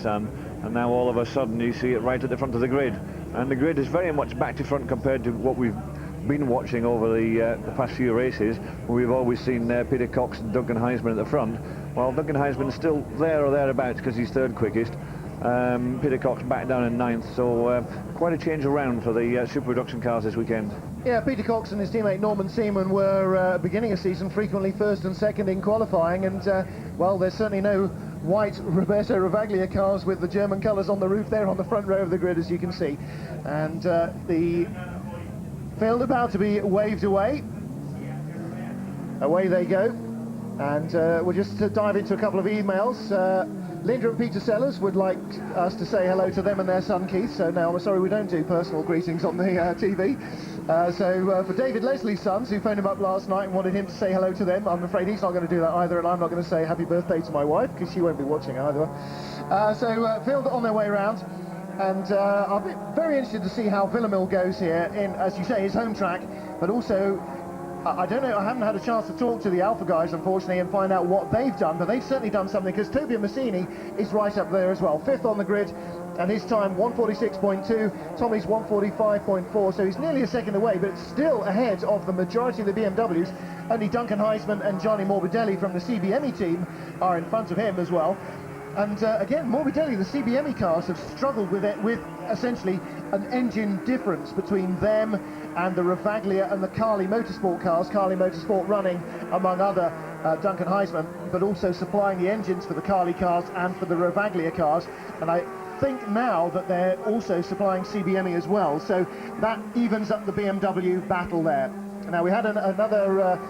Nissan, and now all of a sudden you see it right at the front of the grid. And the grid is very much back to front compared to what we've been watching over the past few races. We've always seen Peter Cox and Duncan Heisman at the front. Well, Duncan Heisman is still there or thereabouts because he's third quickest. Peter Cox back down in ninth, so quite a change around for the super production cars this weekend. Yeah, Peter Cox and his teammate Norman Seaman were beginning a season frequently first and second in qualifying, and well, there's certainly no white Roberto Ravaglia cars with the German colours on the roof there on the front row of the grid, as you can see. And the field about to be waved away. Away they go. And we'll just dive into a couple of emails. Linda and Peter Sellers would like us to say hello to them and their son Keith, so now I'm sorry we don't do personal greetings on the TV. So for David Leslie's sons, who phoned him up last night and wanted him to say hello to them, I'm afraid he's not going to do that either, and I'm not going to say happy birthday to my wife, because she won't be watching either. So field on their way around, and I'll be very interested to see how Villamil goes here in, as you say, his home track, but also I don't know, I haven't had a chance to talk to the Alpha guys, unfortunately, and find out what they've done, but they've certainly done something, because Toby Massini is right up there as well. Fifth on the grid, and his time 146.2, Tommy's 145.4, so he's nearly a second away, but still ahead of the majority of the BMWs. Only Duncan Heisman and Gianni Morbidelli from the CBME team are in front of him as well. And again, Morbidelli, the CBME cars have struggled with it, with essentially an engine difference between them and the Ravaglia and the Carli Motorsport cars. Carli Motorsport running, among other, Duncan Heisman, but also supplying the engines for the Carli cars and for the Ravaglia cars. And I think now that they're also supplying CBME as well, so that evens up the BMW battle there. Now, we had another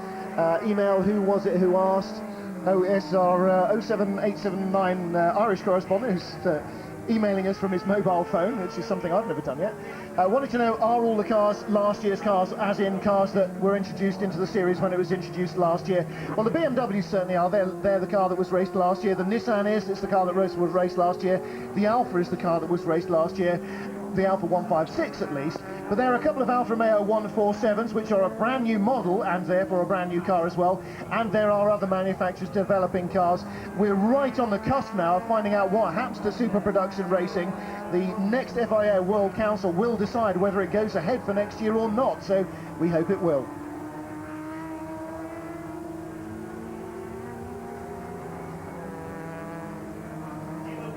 email. Who was it who asked? Oh, it's our 07879 Irish correspondent who's emailing us from his mobile phone, which is something I've never done yet. Wanted to know, are all the cars last year's cars, as in cars that were introduced into the series when it was introduced last year? Well, the BMWs certainly are. They're the car that was raced last year. The Nissan it's the car that was raced last year. The Alfa is the car that was raced last year. The Alfa 156 at least, but there are a couple of Alfa Romeo 147s which are a brand new model and therefore a brand new car as well, and there are other manufacturers developing cars. We're right on the cusp now of finding out what happens to super production racing. The next FIA World Council will decide whether it goes ahead for next year or not, so we hope it will.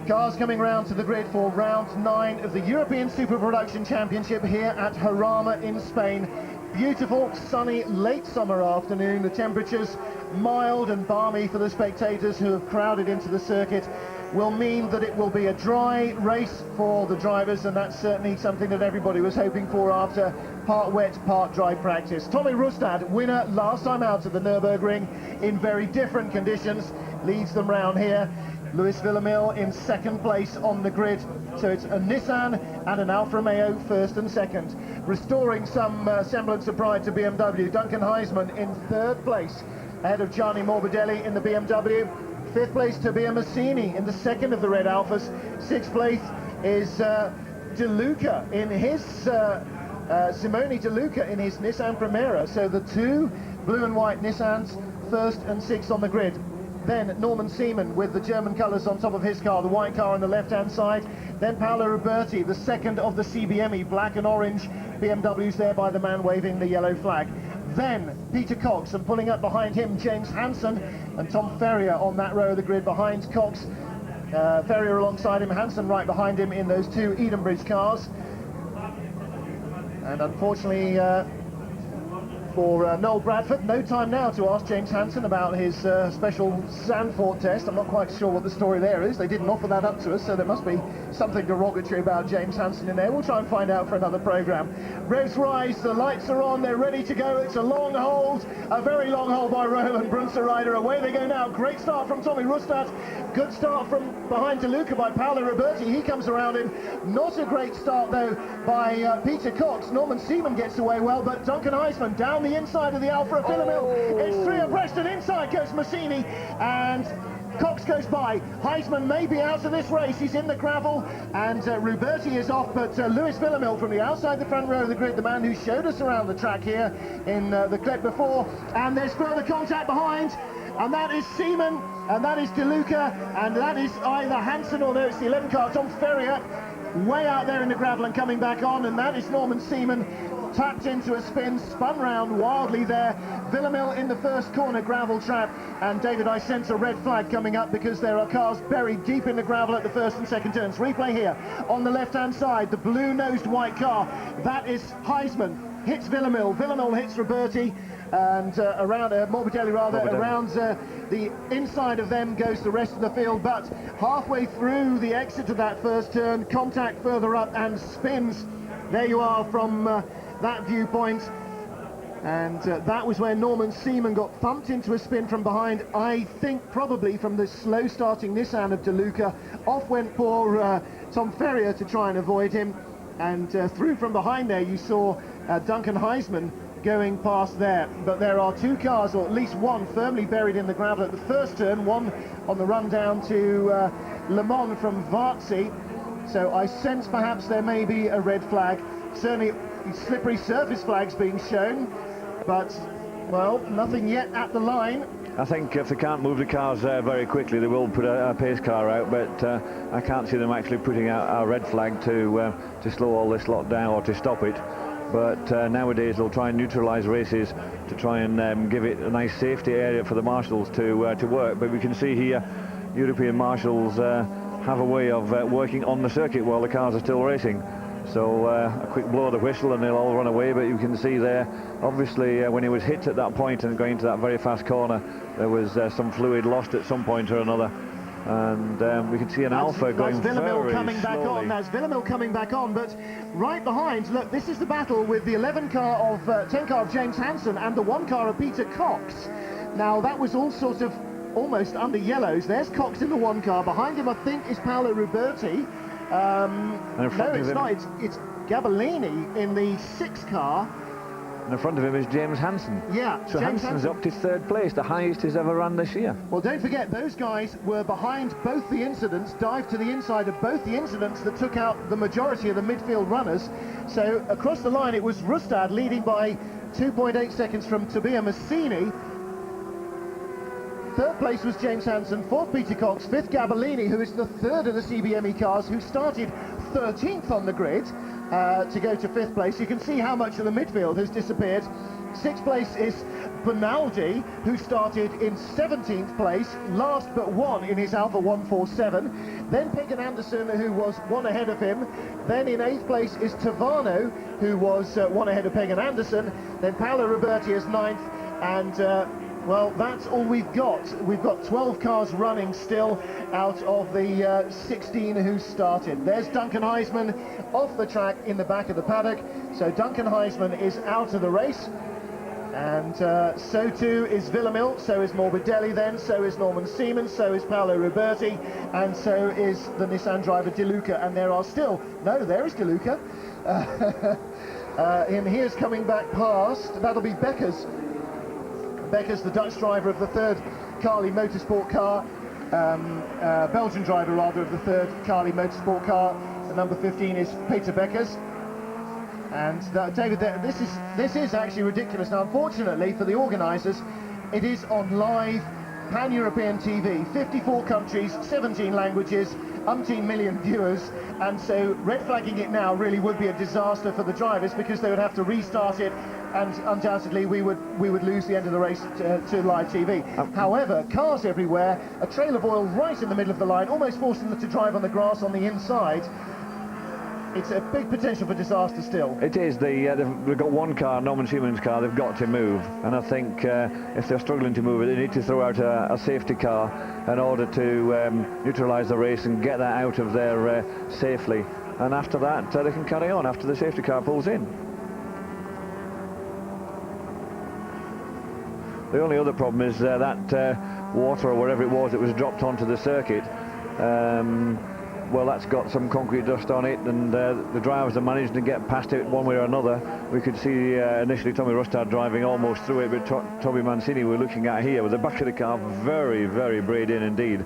Cars coming round to the grid for round 9 of the European Super Production Championship here at Jarama in Spain. Beautiful, sunny, late summer afternoon. The temperatures mild and balmy for the spectators who have crowded into the circuit will mean that it will be a dry race for the drivers, and that's certainly something that everybody was hoping for after part wet, part dry practice. Tommy Rustad, winner last time out at the Nürburgring in very different conditions, leads them round here. Luis Villamil in second place on the grid, so it's a Nissan and an Alfa Romeo first and second. Restoring some semblance of pride to BMW, Duncan Heisman in third place, ahead of Gianni Morbidelli in the BMW. Fifth place, Tobias Massini in the second of the red Alphas. Sixth place is De Luca in his, Simone De Luca in his Nissan Primera. So the two blue and white Nissans, first and sixth on the grid. Then Norman Seaman with the German colours on top of his car, the white car on the left-hand side. Then Paolo Roberti, the second of the CBME, black and orange BMWs there by the man waving the yellow flag. Then Peter Cox, and pulling up behind him, James Hansen and Tom Ferrier on that row of the grid behind Cox. Ferrier alongside him, Hansen right behind him in those two Edenbridge cars. And unfortunately, for Noel Bradford, no time now to ask James Hansen about his special Zandvoort test. I'm not quite sure what the story there is. They didn't offer that up to us, so there must be something derogatory about James Hansen in there. We'll try and find out for another programme. Revs rise, the lights are on, they're ready to go. It's a long hold, a very long hold by Roland Brunserrider. Away they go now. Great start from Tommy Rustad. Good start from behind De Luca by Paolo Roberti. He comes around him. Not a great start, though, by Peter Cox. Norman Seaman gets away well, but Duncan Heisman down the inside of the Alfa Villamil. It's three abreast, and inside goes Massini, and Cox goes by. Heisman may be out of this race. He's in the gravel, and Roberti is off, but Luis Villamil from the outside the front row of the grid, the man who showed us around the track here in the clip before, and there's further contact behind, and that is Seaman and that is DeLuca, and that is either Hansen or no, it's the 11 car, Tom Ferrier, way out there in the gravel and coming back on, and that is Norman Seaman, tapped into a spin, spun round wildly there. Villamil in the first corner gravel trap, and David, I sense a red flag coming up because there are cars buried deep in the gravel at the first and second turns. Replay here on the left-hand side, the blue-nosed white car, that is Heisman, hits Villamil, Villamil hits Roberti, and around Morbidelli rather, around the inside of them goes the rest of the field, but halfway through the exit of that first turn, contact further up and spins. There you are from that viewpoint, and that was where Norman Seaman got thumped into a spin from behind, I think probably from the slow starting Nissan of DeLuca. Off went poor Tom Ferrier to try and avoid him, and through from behind there you saw Duncan Heisman going past there. But there are two cars, or at least one, firmly buried in the gravel at the first turn, one on the run down to Le Mans from Vartzi. So I sense perhaps there may be a red flag. Certainly slippery surface flags being shown, but, well, nothing yet at the line. I think if they can't move the cars very quickly, they will put a pace car out, but I can't see them actually putting out a red flag to slow all this lot down or to stop it. But nowadays they'll try and neutralise races to try and give it a nice safety area for the marshals to work. But we can see here European marshals have a way of working on the circuit while the cars are still racing. So a quick blow of the whistle and they'll all run away, but you can see there, obviously when he was hit at that point and going into that very fast corner, there was some fluid lost at some point or another. And we can see an Alpha going very slowly. That's Villamil coming back on, but right behind, look, this is the battle with the 10 car of James Hansen and the 1 car of Peter Cox. Now that was all sort of almost under yellows. There's Cox in the 1 car. Behind him, I think, is Paolo Ruberti. No, it's not. It's Gabellini in the 6 car. And in front of him is James Hansen. Yeah. So Hansen's up to 3rd place, the highest he's ever run this year. Well, don't forget, those guys were behind both the incidents, dived to the inside of both the incidents that took out the majority of the midfield runners. So across the line, it was Rustad leading by 2.8 seconds from Tobia Massini. 3rd place was James Hansen, 4th Peter Cox, 5th Gabellini, who is the 3rd of the CBME cars, who started 13th on the grid to go to 5th place. You can see how much of the midfield has disappeared. 6th place is Bonaldi, who started in 17th place, last but one in his Alpha 147. Then Pegan Anderson, who was 1 ahead of him. Then in 8th place is Tavano, who was 1 ahead of Pegan Anderson. Then Paolo Roberti is 9th, and well, that's all we've got. We've got 12 cars running still out of the 16 who started. There's Duncan Heisman off the track in the back of the paddock. So Duncan Heisman is out of the race. And so too is Villamil, so is Morbidelli then, so is Norman Seaman, so is Paolo Roberti, and so is the Nissan driver DeLuca. And there are still, no, there is DeLuca. And here's coming back past, that'll be Beckers. Beckers, the Dutch driver of the 3rd Carly Motorsport car, Belgian driver rather of the 3rd Carly Motorsport car. The number 15 is Peter Beckers. And David, this is actually ridiculous. Now, unfortunately for the organisers, it is on live pan-European TV, 54 countries, 17 languages, umpteen million viewers, and so red flagging it now really would be a disaster for the drivers because they would have to restart it, and undoubtedly we would lose the end of the race to live TV. However, cars everywhere, a trail of oil right in the middle of the line, almost forcing them to drive on the grass on the inside. It's a big potential for disaster still. It is. They've got 1 car, Norman Seaman's car, they've got to move. And I think if they're struggling to move it, they need to throw out a safety car in order to neutralise the race and get that out of there safely. And after that, they can carry on after the safety car pulls in. The only other problem is that water or whatever it was that was dropped onto the circuit. Well, that's got some concrete dust on it, and the drivers have managed to get past it one way or another. We could see initially Tommy Rustad driving almost through it, but Toby Mancini we're looking at here with the back of the car very, very braid in indeed.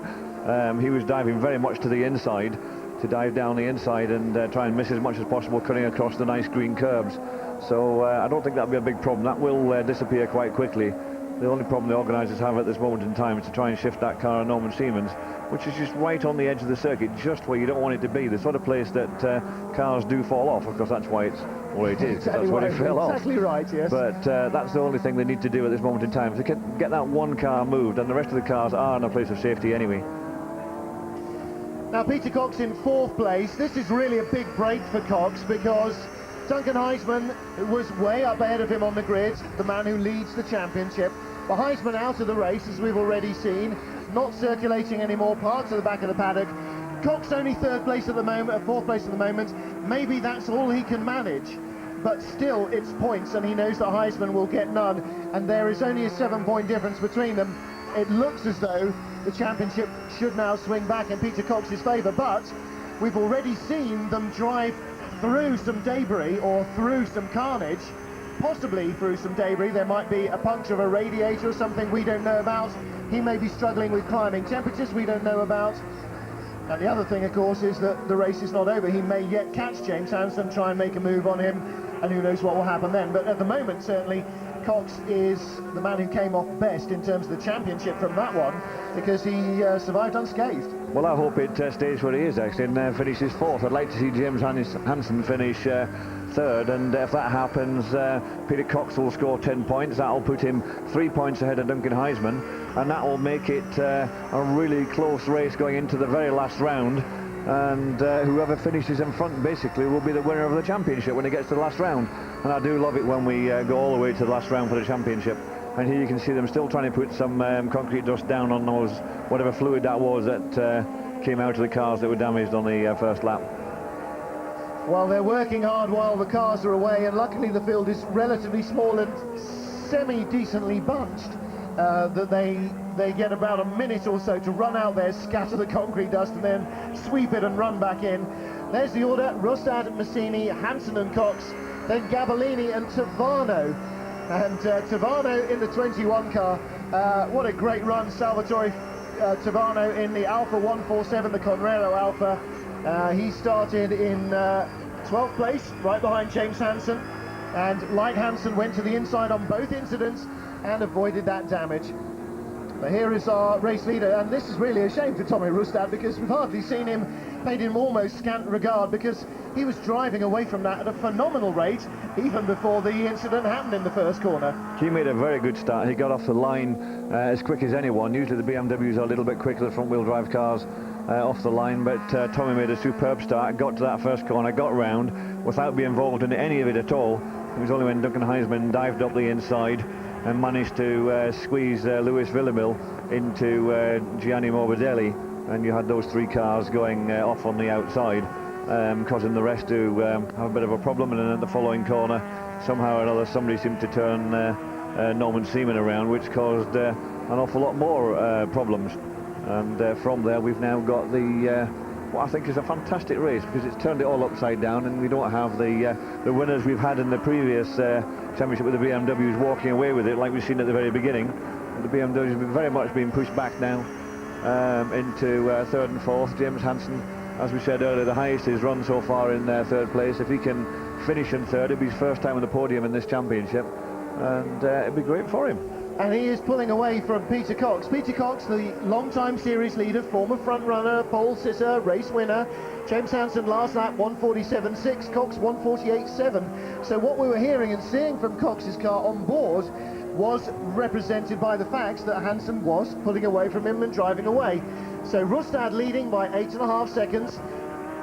He was diving very much to the inside, to dive down the inside and try and miss as much as possible, cutting across the nice green curbs. So I don't think that'll be a big problem. That will disappear quite quickly. The only problem the organisers have at this moment in time is to try and shift that car on Norman Siemens, which is just right on the edge of the circuit, just where you don't want it to be, the sort of place that cars do fall off. Of course, that's why it's where it is. Exactly that's where it fell off. Exactly right, yes. But that's the only thing they need to do at this moment in time, to get that one car moved, and the rest of the cars are in a place of safety anyway. Now, Peter Cox in 4th place. This is really a big break for Cox, because Duncan Heisman was way up ahead of him on the grid, the man who leads the championship. But Heisman out of the race, as we've already seen, not circulating anymore, parked at the back of the paddock. Cox only 3rd place at the moment, 4th place at the moment. Maybe that's all he can manage, but still it's points, and he knows that Heisman will get none, and there is only a 7-point difference between them. It looks as though the championship should now swing back in Peter Cox's favour, but we've already seen them drive through some debris, or through some carnage, possibly through some debris. There might be a puncture of a radiator or something we don't know about. He may be struggling with climbing temperatures we don't know about. And the other thing, of course, is that the race is not over. He may yet catch James Hansen, try and make a move on him, and who knows what will happen then. But at the moment, certainly, Cox is the man who came off best in terms of the championship from that one, because he survived unscathed. Well, I hope it stays where he is, actually, and finishes 4th. I'd like to see James Hansen finish 3rd, and if that happens, Peter Cox will score 10 points. That'll put him 3 points ahead of Duncan Heisman, and that will make it a really close race going into the very last round, and whoever finishes in front basically will be the winner of the championship when it gets to the last round. And I do love it when we go all the way to the last round for the championship. And here you can see them still trying to put some concrete dust down on those, whatever fluid that was that came out of the cars that were damaged on the first lap. Well, they're working hard while the cars are away, and luckily the field is relatively small and semi-decently bunched, that they get about a minute or so to run out there, scatter the concrete dust, and then sweep it and run back in. There's the order: Rustad, Massini, Hansen and Cox, then Gabellini and Tavano. And Tavano in the 21 car, what a great run. Salvatore Tavano in the Alfa 147, the Conrero Alfa. He started in 12th place, right behind James Hansen, and like Hansen went to the inside on both incidents and avoided that damage. But here is our race leader, and this is really a shame for Tommy Rustad, because we've hardly seen him, paid him almost scant regard, because he was driving away from that at a phenomenal rate even before the incident happened in the first corner. He made a very good start. He got off the line as quick as anyone. Usually the BMWs are a little bit quicker, the front-wheel drive cars off the line, but Tommy made a superb start, got to that first corner, got round without being involved in any of it at all. It was only when Duncan Heisman dived up the inside and managed to squeeze Lewis Villamil into Gianni Morbidelli, and you had those 3 cars going off on the outside, causing the rest to have a bit of a problem. And then at the following corner, somehow or another, somebody seemed to turn Norman Seaman around, which caused an awful lot more problems. And from there, we've now got the what I think is a fantastic race, because it's turned it all upside down, and we don't have the winners we've had in the previous championship with the BMWs walking away with it like we've seen at the very beginning. The BMWs have very much been pushed back now into 3rd and 4th. James Hansen, as we said earlier, the highest he's run so far in 3rd place. If he can finish in 3rd, it'll be his first time on the podium in this championship, and it'd be great for him. And he is pulling away from Peter Cox. Peter Cox, the long-time series leader, former front-runner, pole sitter, race winner. James Hansen last lap 147.6, Cox 148.7. So what we were hearing and seeing from Cox's car on board was represented by the fact that Hansen was pulling away from him and driving away. So Rustad leading by 8.5 seconds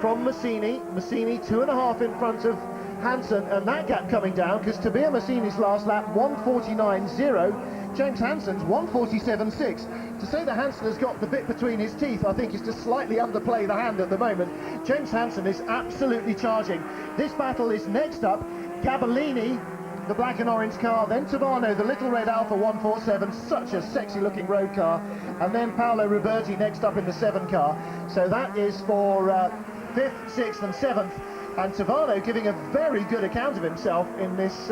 from Massini. Massini 2.5 in front of Hansen, and that gap coming down, because Tabea Massini's last lap 149.0, James Hansen's 147.6. To say that Hansen has got the bit between his teeth, I think, is to slightly underplay the hand at the moment. James Hansen is absolutely charging. This battle is next up: Gabellini, the black and orange car, then Tavano, the little red Alfa 147, such a sexy looking road car, and then Paolo Roberti next up in the 7 car. So that is for 5th, 6th and 7th, and Tavano giving a very good account of himself in this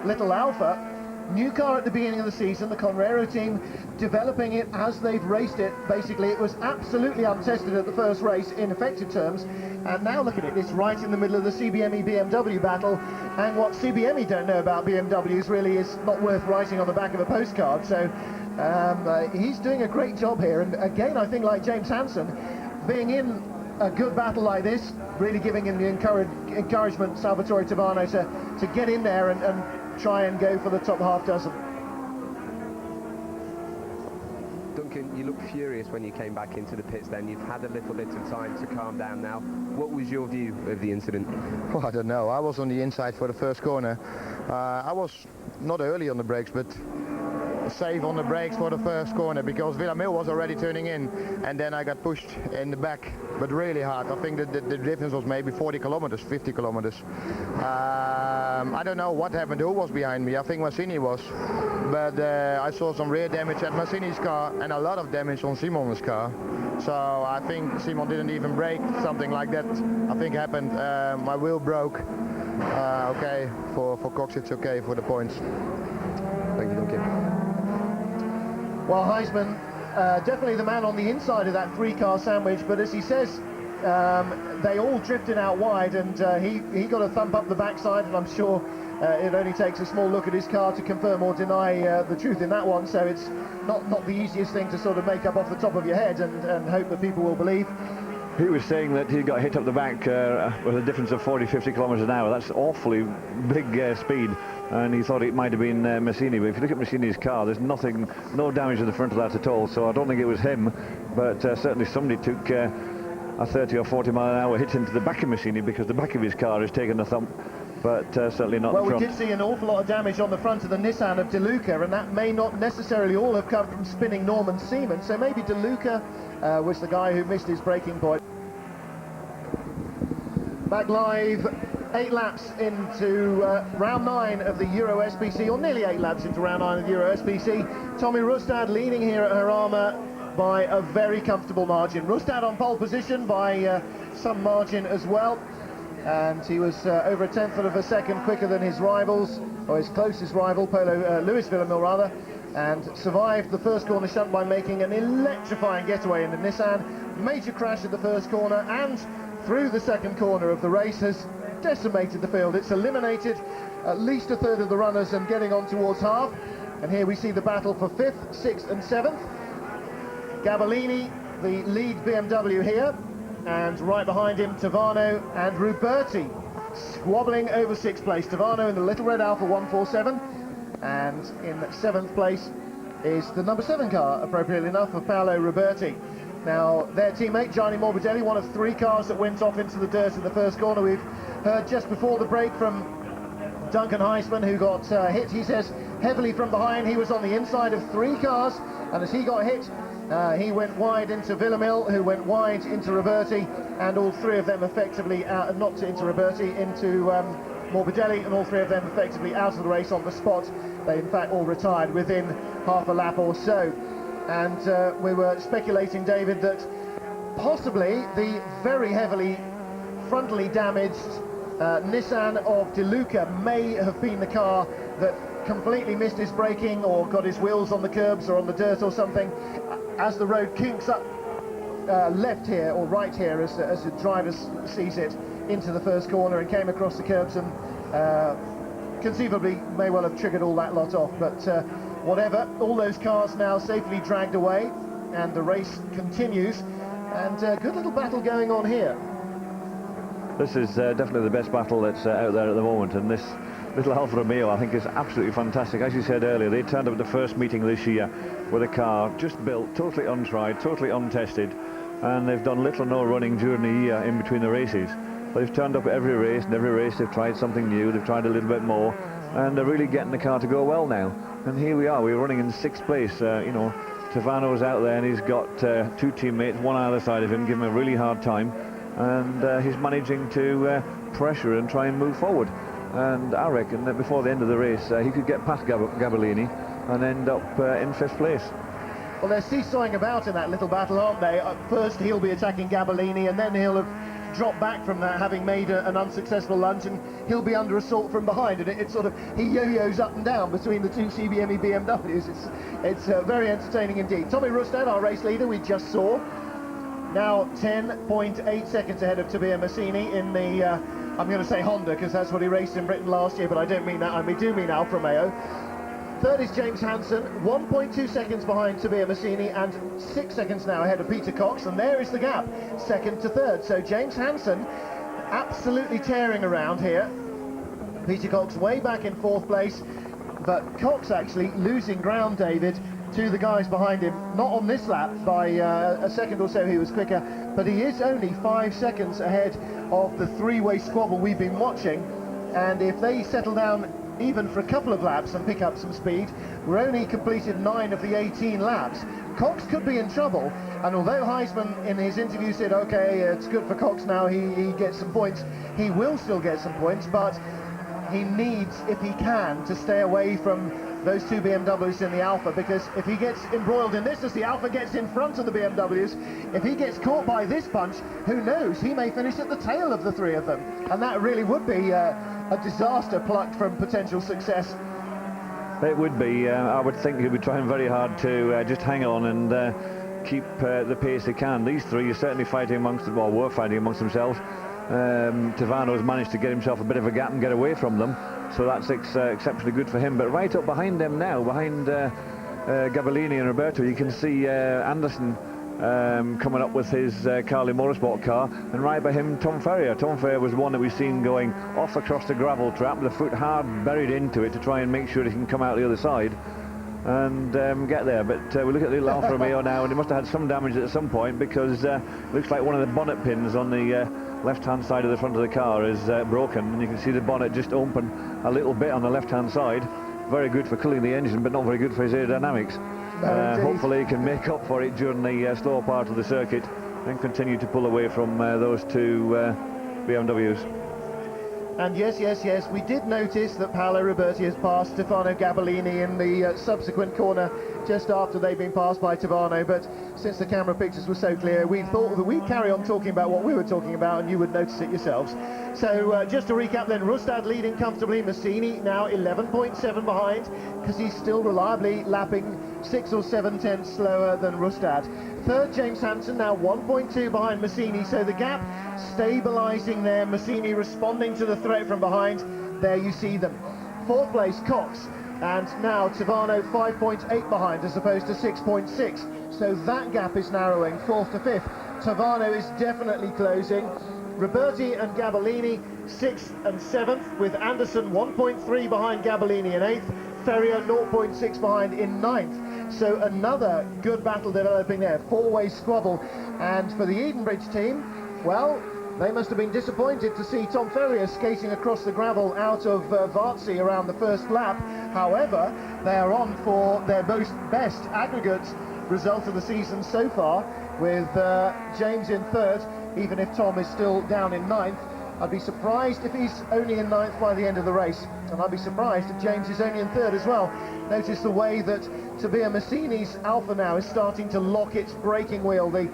little Alfa. New car at the beginning of the season, the Conrero team developing it as they've raced it. Basically, it was absolutely untested at the first race in effective terms, and now look at it, it's right in the middle of the CBME BMW battle, and what CBME don't know about BMWs really is not worth writing on the back of a postcard. So he's doing a great job here, and again, I think like James Hansen, being in a good battle like this, really giving him the encouragement, Salvatore Tavano, to get in there and try and go for the top half dozen. Duncan, you looked furious when you came back into the pits then. You've had a little bit of time to calm down now. What was your view of the incident? Well, I don't know. I was on the inside for the first corner. I was not early on the brakes, but safe on the brakes for the first corner because Villamil was already turning in, and then I got pushed in the back, but really hard. I think that the difference was maybe 40 kilometers, 50 kilometers. I don't know what happened, who was behind me. I think Massini was, but I saw some rear damage at Massini's car and a lot of damage on Simon's car. So I think Simon didn't even brake, something like that I think happened. My wheel broke. Okay, for Cox it's okay for the points. Thank you, Duncan. Well, Heisman, definitely the man on the inside of that three-car sandwich, but as he says, they all drifted out wide, and he got a thump up the backside, and I'm sure it only takes a small look at his car to confirm or deny the truth in that one, so it's not the easiest thing to sort of make up off the top of your head and hope that people will believe. He was saying that he got hit up the back with a difference of 40-50 kilometres an hour. That's awfully big speed, and he thought it might have been Massini. But if you look at Massini's car, there's no damage to the front of that at all. So I don't think it was him, but certainly somebody took a 30 or 40 mile an hour hit into the back of Massini, because the back of his car has taken a thump, but certainly not the front. Well, we did see an awful lot of damage on the front of the Nissan of De Luca, and that may not necessarily all have come from spinning Norman Seaman. So maybe De Luca was the guy who missed his braking point. Back live, 8 laps into round 9 of the Euro SPC, or nearly 8 laps into round 9 of the Euro SPC. Tommy Rustad leading here at Jarama by a very comfortable margin. Rustad on pole position by some margin as well, and he was over a tenth of a second quicker than his rivals, or his closest rival, Luis Villamil rather, and survived the first corner shunt by making an electrifying getaway in the Nissan. Major crash at the first corner, and through the second corner of the race has decimated the field. It's eliminated at least a third of the runners and getting on towards half. And here we see the battle for 5th, 6th and 7th. Gabellini, the lead BMW here, and right behind him Tavano and Ruberti squabbling over 6th place. Tavano in the Little Red Alfa 147, and in 7th place is the number 7 car, appropriately enough, of Paolo Ruberti. Now, their teammate, Gianni Morbidelli, one of 3 cars that went off into the dirt in the first corner. We've heard just before the break from Duncan Heisman, who got hit, he says, heavily from behind. He was on the inside of 3 cars, and as he got hit, he went wide into Villamil, who went wide into Ruberti, and all 3 of them effectively, not into Ruberti, into Morbidelli, and all 3 of them effectively out of the race on the spot. They, in fact, all retired within half a lap or so. And we were speculating, David, that possibly the very heavily frontally damaged Nissan of De Luca may have been the car that completely missed his braking or got his wheels on the curbs or on the dirt or something. As the road kinks up left here or right here, as the driver sees it, into the first corner and came across the curbs, and conceivably may well have triggered all that lot off. But whatever, all those cars now safely dragged away, and the race continues, and good little battle going on here. This is definitely the best battle that's out there at the moment, and this little Alfa Romeo I think is absolutely fantastic. As you said earlier, they turned up at the first meeting this year with a car just built, totally untried, totally untested, and they've done little or no running during the year in between the races. They've turned up at every race, and every race they've tried something new, they've tried a little bit more, and they're really getting the car to go well now. And here we are, we're running in 6th place. You know, Tavano's out there and he's got 2 teammates, one on either side of him, giving him a really hard time, and he's managing to pressure and try and move forward. And I reckon that before the end of the race he could get past Gabellini and end up in 5th place. Well, they're seesawing about in that little battle, aren't they? First he'll be attacking Gabellini, and then he'll have drop back from that, having made an unsuccessful lunge, and he'll be under assault from behind, and it's sort of, he yo-yos up and down between the two CBME BMWs. It's very entertaining indeed. Tommy Rustad, our race leader, we just saw, now 10.8 seconds ahead of Tabea Massini in the, I'm going to say Honda, because that's what he raced in Britain last year, but I don't mean that, I do mean Alfa Romeo. Third is James Hansen, 1.2 seconds behind Tabea Massini, and 6 seconds now ahead of Peter Cox, and there is the gap, second to third. So James Hansen absolutely tearing around here. Peter Cox way back in fourth place, but Cox actually losing ground, David, to the guys behind him. Not on this lap, by a second or so he was quicker, but he is only 5 seconds ahead of the three-way squabble we've been watching, and if they settle down even for a couple of laps and pick up some speed, we're only completed 9 of the 18 laps. Cox could be in trouble, and although Heisman in his interview said, okay, it's good for Cox now, he gets some points, he will still get some points, but he needs, if he can, to stay away from those two BMWs in the Alpha, because if he gets embroiled in this as the Alpha gets in front of the BMWs, if he gets caught by this bunch, who knows, he may finish at the tail of the three of them, and that really would be a disaster plucked from potential success. It would be. I would think he'll be trying very hard to just hang on and keep the pace he can. These three are certainly fighting amongst them, or were fighting amongst themselves. Tavano's managed to get himself a bit of a gap and get away from them, so that's exceptionally good for him. But right up behind them now, behind Gabellini and Roberto, you can see Anderson coming up with his Carly Motorsport car, and right by him Tom Ferrier. Tom Ferrier was one that we've seen going off across the gravel trap with the foot hard buried into it to try and make sure he can come out the other side and get there. But we look at the little Alfa Romeo now, and he must have had some damage at some point, because looks like one of the bonnet pins on the left hand side of the front of the car is broken, and you can see the bonnet just open a little bit on the left hand side. Very good for cooling the engine, but not very good for his aerodynamics. Hopefully he can make up for it during the slower part of the circuit and continue to pull away from those two BMWs. And yes, we did notice that Paolo Roberti has passed Stefano Gabellini in the subsequent corner just after they'd been passed by Tavano, but since the camera pictures were so clear, we thought that we'd carry on talking about what we were talking about and you would notice it yourselves. So just to recap then, Rustad leading comfortably, Massini now 11.7 behind, because he's still reliably lapping 6 or 7 tenths slower than Rustad. Third, James Hansen, now 1.2 behind Massini, so the gap stabilising there. Massini responding to the threat from behind. There you see them. Fourth place, Cox, and now Tavano 5.8 behind as opposed to 6.6. So that gap is narrowing, fourth to fifth. Tavano is definitely closing. Roberti and Gabellini 6th and 7th, with Anderson 1.3 behind Gabellini in 8th, Ferrier 0.6 behind in 9th. So another good battle developing there, four-way squabble. And for the Edenbridge team, well, they must have been disappointed to see Tom Ferrier skating across the gravel out of Varzi around the first lap. However, they are on for their best aggregate result of the season so far, with James in third, even if Tom is still down in 9th. I'd be surprised if he's only in 9th by the end of the race, and I'd be surprised if James is only in third as well. Notice the way that Tabea Massini's Alfa now is starting to lock its braking wheel. The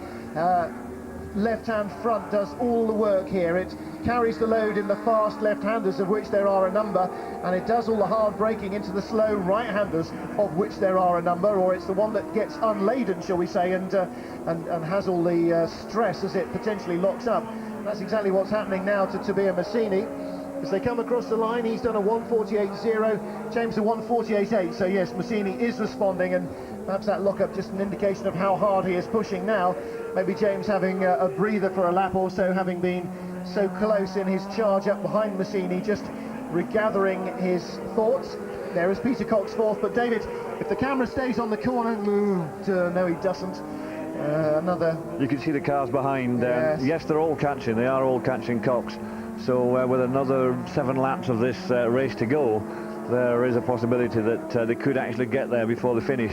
left-hand front does all the work here. It carries the load in the fast left-handers, of which there are a number, and it does all the hard braking into the slow right-handers, of which there are a number, or it's the one that gets unladen, shall we say, and has all the stress as it potentially locks up. That's exactly what's happening now to Tabea Massini. As they come across the line, he's done a 1:48.0, James a 1:48.8, so yes, Massini is responding, and perhaps that lock-up just an indication of how hard he is pushing now. Maybe James having a breather for a lap or so, having been so close in his charge up behind Massini, just regathering his thoughts. There is Peter Cox fourth, but David, if the camera stays on the corner, no he doesn't. Another... You can see the cars behind. Yes, they're all catching. They are all catching Cox. So with another 7 laps of this race to go, there is a possibility that they could actually get there before the finish.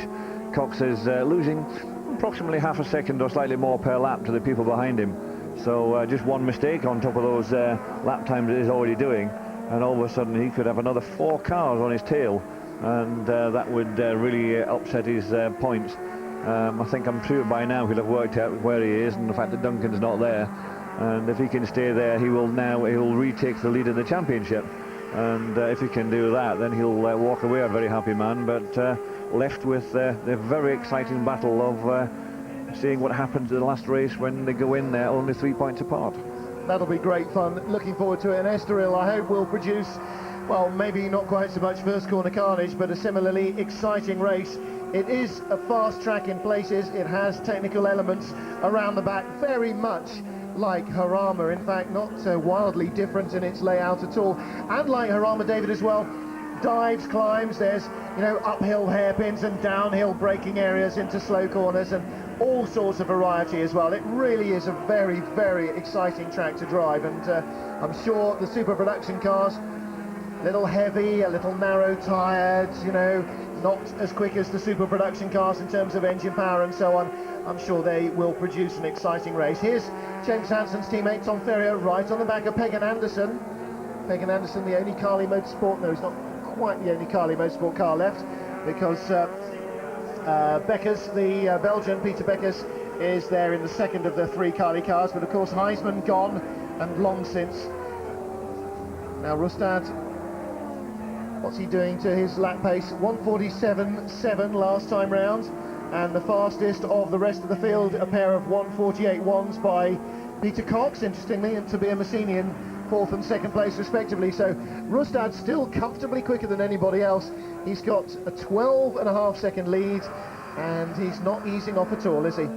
Cox is losing approximately half a second or slightly more per lap to the people behind him. So just one mistake on top of those lap times that he's already doing, and all of a sudden he could have another 4 cars on his tail, and that would really upset his points. I think I'm sure by now he'll have worked out where he is, and the fact that Duncan's not there. and if he can stay there, he'll retake the lead in the championship. And if he can do that, then he'll walk away a very happy man, but left with the very exciting battle of seeing what happens in the last race when they go in there only 3 points apart. That'll be great fun. Looking forward to it. And Estoril, I hope, will produce, well, maybe not quite so much first corner carnage, but a similarly exciting race. It is a fast track in places. It has technical elements around the back, very much like Jarama. In fact, not wildly different in its layout at all. And like Jarama, David, as well, dives, climbs, there's, you know, uphill hairpins and downhill braking areas into slow corners and all sorts of variety as well. It really is a very, very exciting track to drive, and I'm sure the super production cars, a little heavy, a little narrow tired, you know, not as quick as the super production cars in terms of engine power and so on. I'm sure they will produce an exciting race. Here's James Hansen's teammate Tom Ferrier right on the back of Pagan Anderson. Pagan Anderson, the only Carly Motorsport, no, he's not quite the only Carly Motorsport car left, because Beckers, the Belgian Peter Beckers, is there in the second of the 3 Carly cars, but of course Heisman gone and long since. Now Rustad, what's he doing to his lap pace? 1:47.7 last time round, and the fastest of the rest of the field, a pair of 1:48.1s by Peter Cox, interestingly, and Tabea Massini in 4th and 2nd place respectively. So Rustad still comfortably quicker than anybody else. He's got a 12.5 second lead, and he's not easing off at all, is he?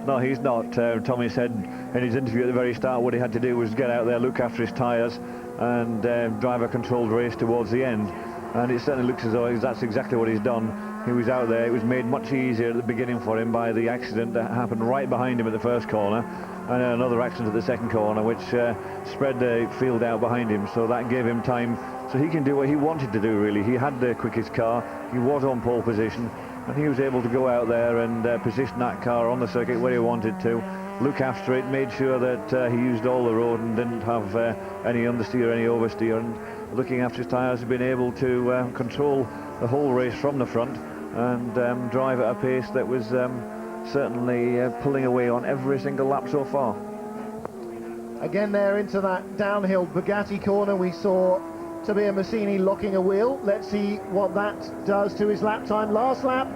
No, he's not. Tommy said in his interview at the very start what he had to do was get out there, look after his tyres, and drive a controlled race towards the end. And it certainly looks as though that's exactly what he's done. He was out there. It was made much easier at the beginning for him by the accident that happened right behind him at the first corner, and another accident at the second corner, which spread the field out behind him. So that gave him time, so he can do what he wanted to do, really. He had the quickest car. He was on pole position, and he was able to go out there and position that car on the circuit where he wanted to, look after it, made sure that he used all the road and didn't have any understeer, any oversteer, and looking after his tyres, has been able to control the whole race from the front and drive at a pace that was certainly pulling away on every single lap so far. Again there into that downhill Bugatti corner, we saw Tabea Massini locking a wheel. Let's see what that does to his lap time. Last lap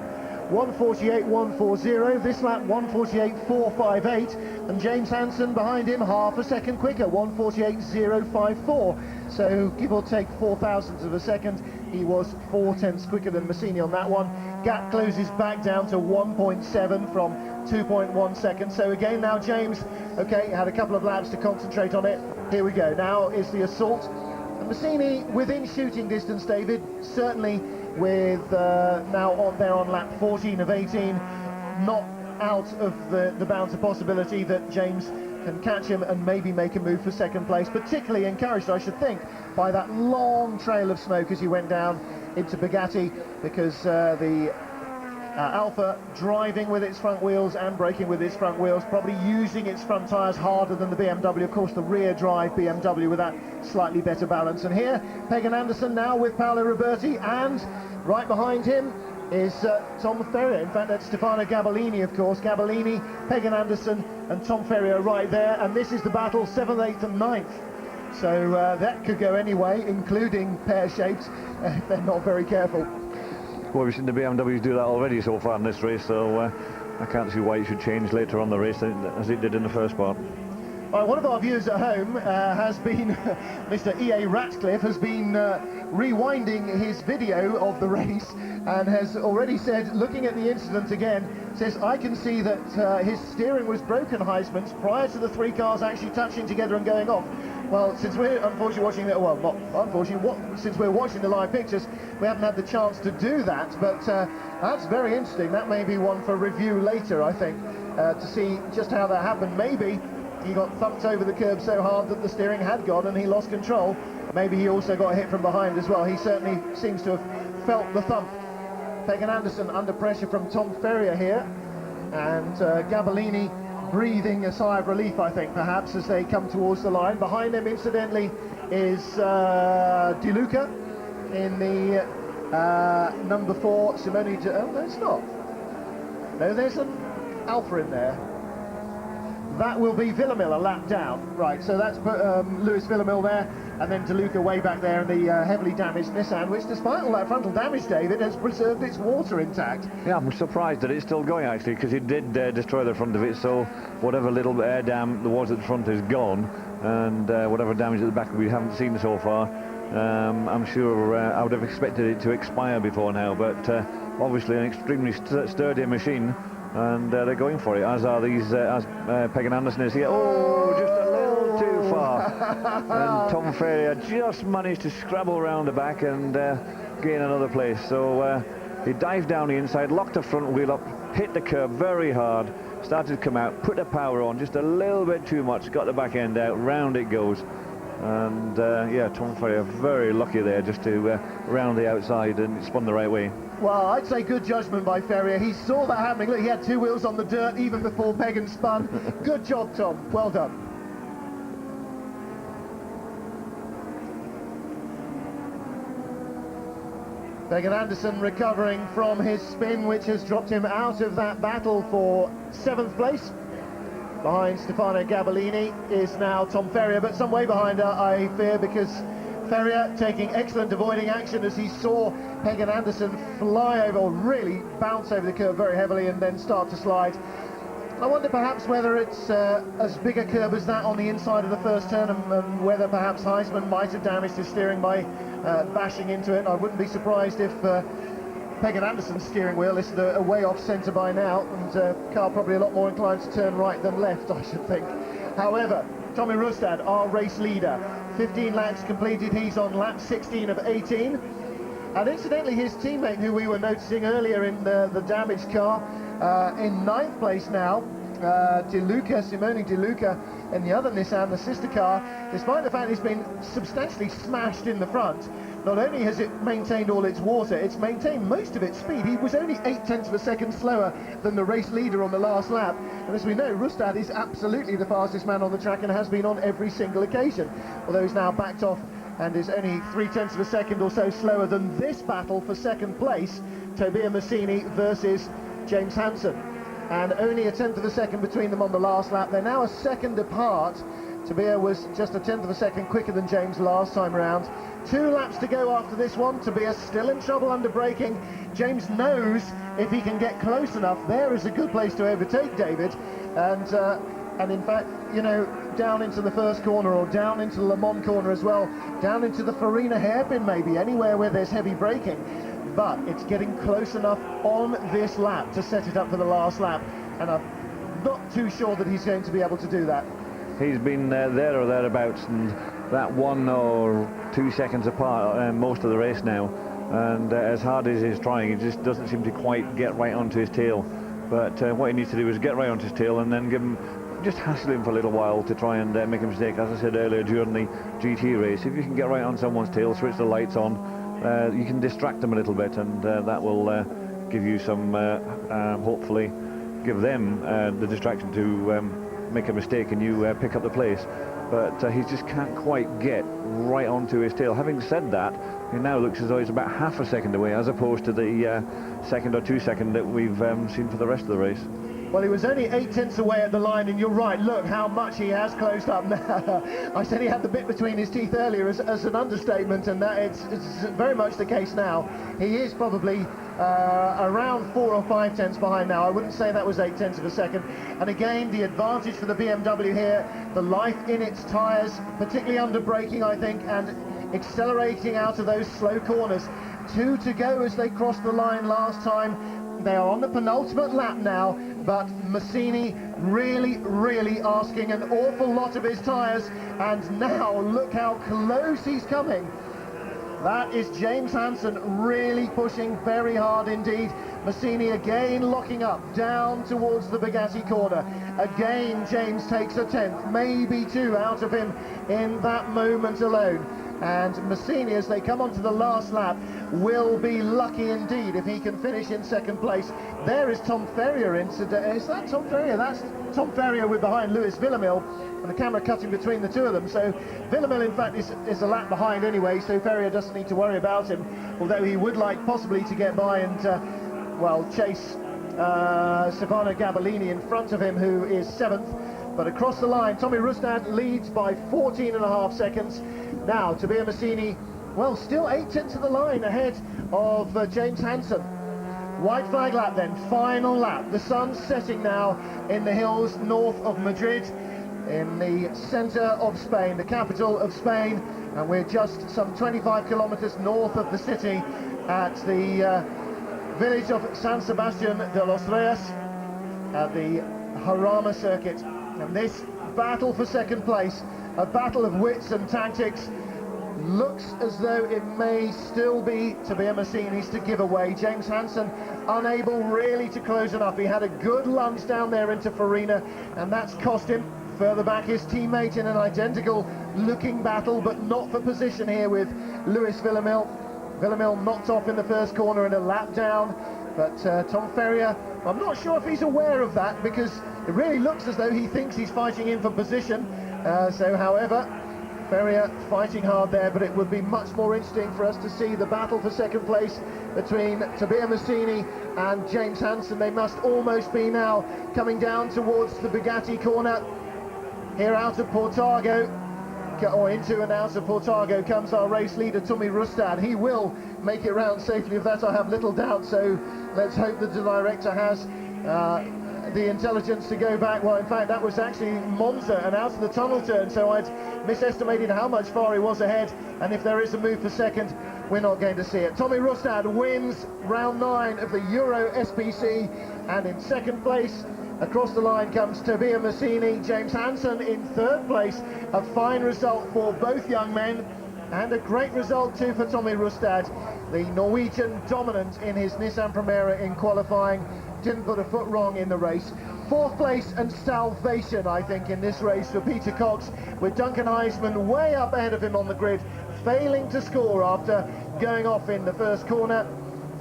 1:48.140, this lap 1:48.458, and James Hansen behind him half a second quicker, 1:48.054. So give or take 4 thousandths of a second, he was 4/10ths quicker than Massini on that one. Gap closes back down to 1.7 from 2.1 seconds. So again now James, okay, had a couple of laps to concentrate on it. Here we go, now is the assault. And Massini within shooting distance, David, certainly with now on lap 14 of 18, not out of the bounds of possibility that James can catch him and maybe make a move for second place, particularly encouraged, I should think, by that long trail of smoke as he went down into Bugatti, because the Alfa driving with its front wheels and braking with its front wheels, probably using its front tyres harder than the BMW. Of course, the rear drive BMW with that slightly better balance. And here, Pagan Anderson now with Paolo Roberti, and right behind him is Tom Ferrier. In fact, that's Stefano Gabellini, of course. Gabellini, Pagan Anderson and Tom Ferrier right there. And this is the battle, 7th, 8th and 9th. So that could go any way, including pear-shaped, if they're not very careful. Well, we've seen the BMWs do that already so far in this race, so I can't see why it should change later on the race as it did in the first part. One of our viewers at home has been, Mr. E.A. Ratcliffe, has been rewinding his video of the race and has already said, looking at the incident again, says, I can see that his steering was broken, Heisman's, prior to the 3 cars actually touching together and going off. Well, since we're unfortunately watching it, well, not unfortunately, since we're watching the live pictures, we haven't had the chance to do that, but that's very interesting. That may be one for review later, I think, to see just how that happened. Maybe he got thumped over the curb so hard that the steering had gone and he lost control. Maybe he also got hit from behind as well. He certainly seems to have felt the thump. Pagan Anderson under pressure from Tom Ferrier here, and Gabellini breathing a sigh of relief, I think, perhaps, as they come towards the line. Behind them, incidentally, is Di Luca in the number 4, Simone... Oh, no, it's not. No, there's an Alfa in there. That will be Villamil a lap down. Right, so that's Lewis Villamil there, and then De Luca way back there in the heavily damaged Nissan, which despite all that frontal damage, David, has preserved its water intact. Yeah, I'm surprised that it's still going actually, because it did destroy the front of it, so whatever little air dam there was at the front is gone, and whatever damage at the back we haven't seen so far. I'm sure I would have expected it to expire before now, but obviously an extremely sturdy machine, and they're going for it, as are these, as Peggan Anderson is here. Oh, just a little too far. And Tom Ferrier just managed to scrabble around the back and gain another place. So he dived down the inside, locked the front wheel up, hit the curb very hard, started to come out, put the power on just a little bit too much, got the back end out, round it goes. And yeah, Tom Ferrier very lucky there just to round the outside, and it spun the right way. Well, I'd say good judgment by Ferrier. He saw that happening. Look, he had two wheels on the dirt even before Peggan spun. Good job, Tom. Well done. Peggan Anderson recovering from his spin, which has dropped him out of that battle for 7th place. Behind Stefano Gabellini is now Tom Ferrier, but some way behind, I fear, because Ferrier taking excellent avoiding action as he saw Peggan Anderson fly over, or really bounce over the curb very heavily and then start to slide. I wonder perhaps whether it's as big a curb as that on the inside of the first turn, and whether perhaps Heisman might have damaged his steering by bashing into it. I wouldn't be surprised if Peggan Anderson's steering wheel is a way off centre by now, and car probably a lot more inclined to turn right than left, I should think. However, Tommy Rustad, our race leader, 15 laps completed. He's on lap 16 of 18. And incidentally, his teammate, who we were noticing earlier in the damaged car, in 9th place now, Simone De Luca, in the other Nissan, the sister car, despite the fact he's been substantially smashed in the front. Not only has it maintained all its water, it's maintained most of its speed. He was only 0.8 of a second slower than the race leader on the last lap. And as we know, Rustad is absolutely the fastest man on the track and has been on every single occasion. Although he's now backed off and is only 0.3 of a second or so slower than this battle for 2nd place, Tobia Massini versus James Hansen. And only 1/10 of a second between them on the last lap. They're now a second apart. Tobia was just 1/10 of a second quicker than James last time round. 2 laps to go after this one. Tobia's still in trouble under braking. James knows if he can get close enough, there is a good place to overtake David. And in fact, you know, down into the first corner, or down into the Le Mans corner as well, down into the Farina hairpin maybe, anywhere where there's heavy braking. But it's getting close enough on this lap to set it up for the last lap, and I'm not too sure that he's going to be able to do that. He's been there or thereabouts, and that 1 or 2 seconds apart most of the race now, and as hard as he's trying, he just doesn't seem to quite get right onto his tail. But what he needs to do is get right onto his tail and then just hassle him for a little while to try and make a mistake. As I said earlier during the GT race, if you can get right on someone's tail, switch the lights on, you can distract them a little bit, and that will give you some, hopefully give them the distraction to make a mistake and you pick up the place. But he just can't quite get right onto his tail. Having said that, it now looks as though he's about half a second away, as opposed to the 2 or 2 seconds that we've seen for the rest of the race. Well, he was only 0.8 away at the line, and you're right, look how much he has closed up now. I said he had the bit between his teeth earlier as an understatement, and that it's very much the case now. He is probably around 4 or 5 tenths behind now. I wouldn't say that was 0.8 of a second. And again, the advantage for the BMW here, the life in its tyres, particularly under braking, I think, and accelerating out of those slow corners. 2 to go as they crossed the line last time. They are on the penultimate lap now, but Massini really asking an awful lot of his tyres, and now look how close he's coming. That is James Hansen really pushing very hard indeed. Massini again locking up down towards the Bugatti corner. Again James takes 1/10, maybe 2 out of him in that moment alone. And Massini, as they come onto the last lap, will be lucky indeed if he can finish in 2nd place. There is Tom Ferrier in today. Is that Tom Ferrier? That's Tom Ferrier with behind Lewis Villamil, and the camera cutting between the two of them. So Villamil, in fact, is a lap behind anyway, so Ferrier doesn't need to worry about him, although he would like possibly to get by and, well, chase Stefano Gabellini in front of him, who is 7th. but across the line, Tommy Rustad leads by 14.5 seconds. Now, Tabea Massini, well, still 8/10 of the line ahead of James Hansen. White flag lap then, final lap. The sun's setting now in the hills north of Madrid, in the centre of Spain, the capital of Spain, and we're just some 25 kilometres north of the city at the village of San Sebastian de los Reyes at the Jarama circuit. And this battle for second place, a battle of wits and tactics, looks as though it may still be Tabea Massini's to give away. James Hansen unable really to close it up. He had a good lunge down there into Farina, and that's cost him. Further back, his teammate in an identical looking battle, but not for position here with Luis Villamil. Villamil knocked off in the first corner and a lap down, but Tom Ferrier, I'm not sure if he's aware of that, because it really looks as though he thinks he's fighting in for position. However, Ferrier fighting hard there, but it would be much more interesting for us to see the battle for second place between Tabea Massini and James Hansen. They must almost be now coming down towards the Bugatti corner. Here out of Portago, or into and out of Portago, comes our race leader Tommy Rustad. He will make it round safely, of that I have little doubt, so let's hope that the director has the intelligence to go back. Well, in fact, that was actually Monza and out of the tunnel turn, so I'd misestimated how much far he was ahead, and if there is a move for second, we're not going to see it. Tommy Rustad wins round 9 of the Euro SPC, and in second place across the line comes Tabea Massini. James Hansen in third place. A fine result for both young men, and a great result too for Tommy Rustad, the Norwegian dominant in his Nissan Primera in qualifying. Didn't put a foot wrong in the race. Fourth place and salvation, I think, in this race for Peter Cox, with Duncan Heisman way up ahead of him on the grid, failing to score after going off in the first corner,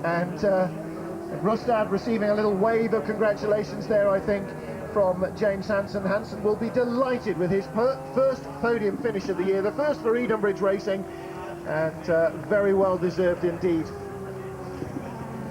and Rustad receiving a little wave of congratulations there, I think, from James Hansen. Hansen will be delighted with his first podium finish of the year, the first for Edenbridge Racing, and very well deserved indeed.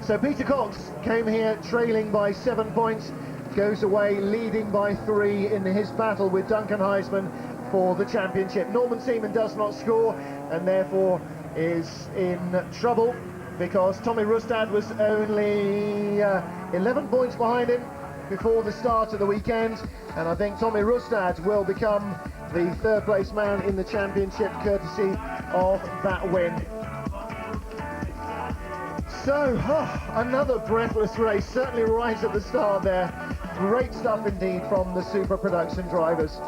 So Peter Cox came here trailing by 7 points, goes away leading by 3 in his battle with Duncan Heisman for the championship. Norman Seaman does not score and therefore is in trouble, because Tommy Rustad was only 11 points behind him before the start of the weekend, and I think Tommy Rustad will become the third place man in the championship courtesy of that win. So, another breathless race, certainly right at the start there. Great stuff indeed from the Super Production drivers.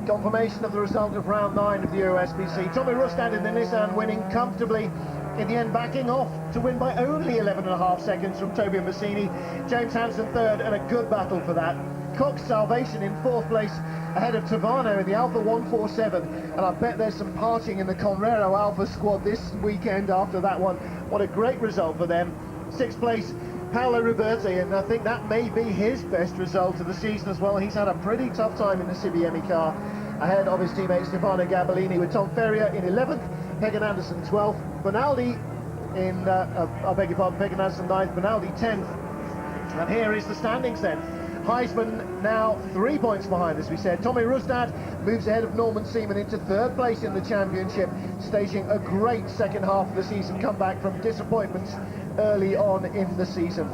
Confirmation of the result of round 9 of the Euro SPC. Tommy Rustad in the Nissan winning comfortably, in the end backing off to win by only 11.5 seconds from Tabea Massini. James Hansen third, and a good battle for that. Cox salvation in fourth place ahead of Tavano in the Alpha 147, and I bet there's some partying in the Conrero Alpha squad this weekend after that one. What a great result for them. Sixth place Paolo Roberti, and I think that may be his best result of the season as well. He's had a pretty tough time in the CBME car, ahead of his teammate Stefano Gabellini, with Tom Ferrier in 11th, Pegan Anderson 12th, Bonaldi in, I beg your pardon, Pegan Anderson 9th, Bonaldi 10th. And here is the standings then. Heisman now 3 points behind, as we said. Tommy Rustad moves ahead of Norman Seaman into third place in the championship, staging a great second half of the season, comeback from disappointments early on in the season.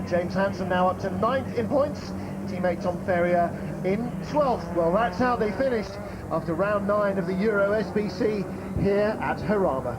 James Hansen now up to 9th in points, teammate Tom Ferrier in 12th. Well, that's how they finished after round 9 of the Euro SBC here at Jarama.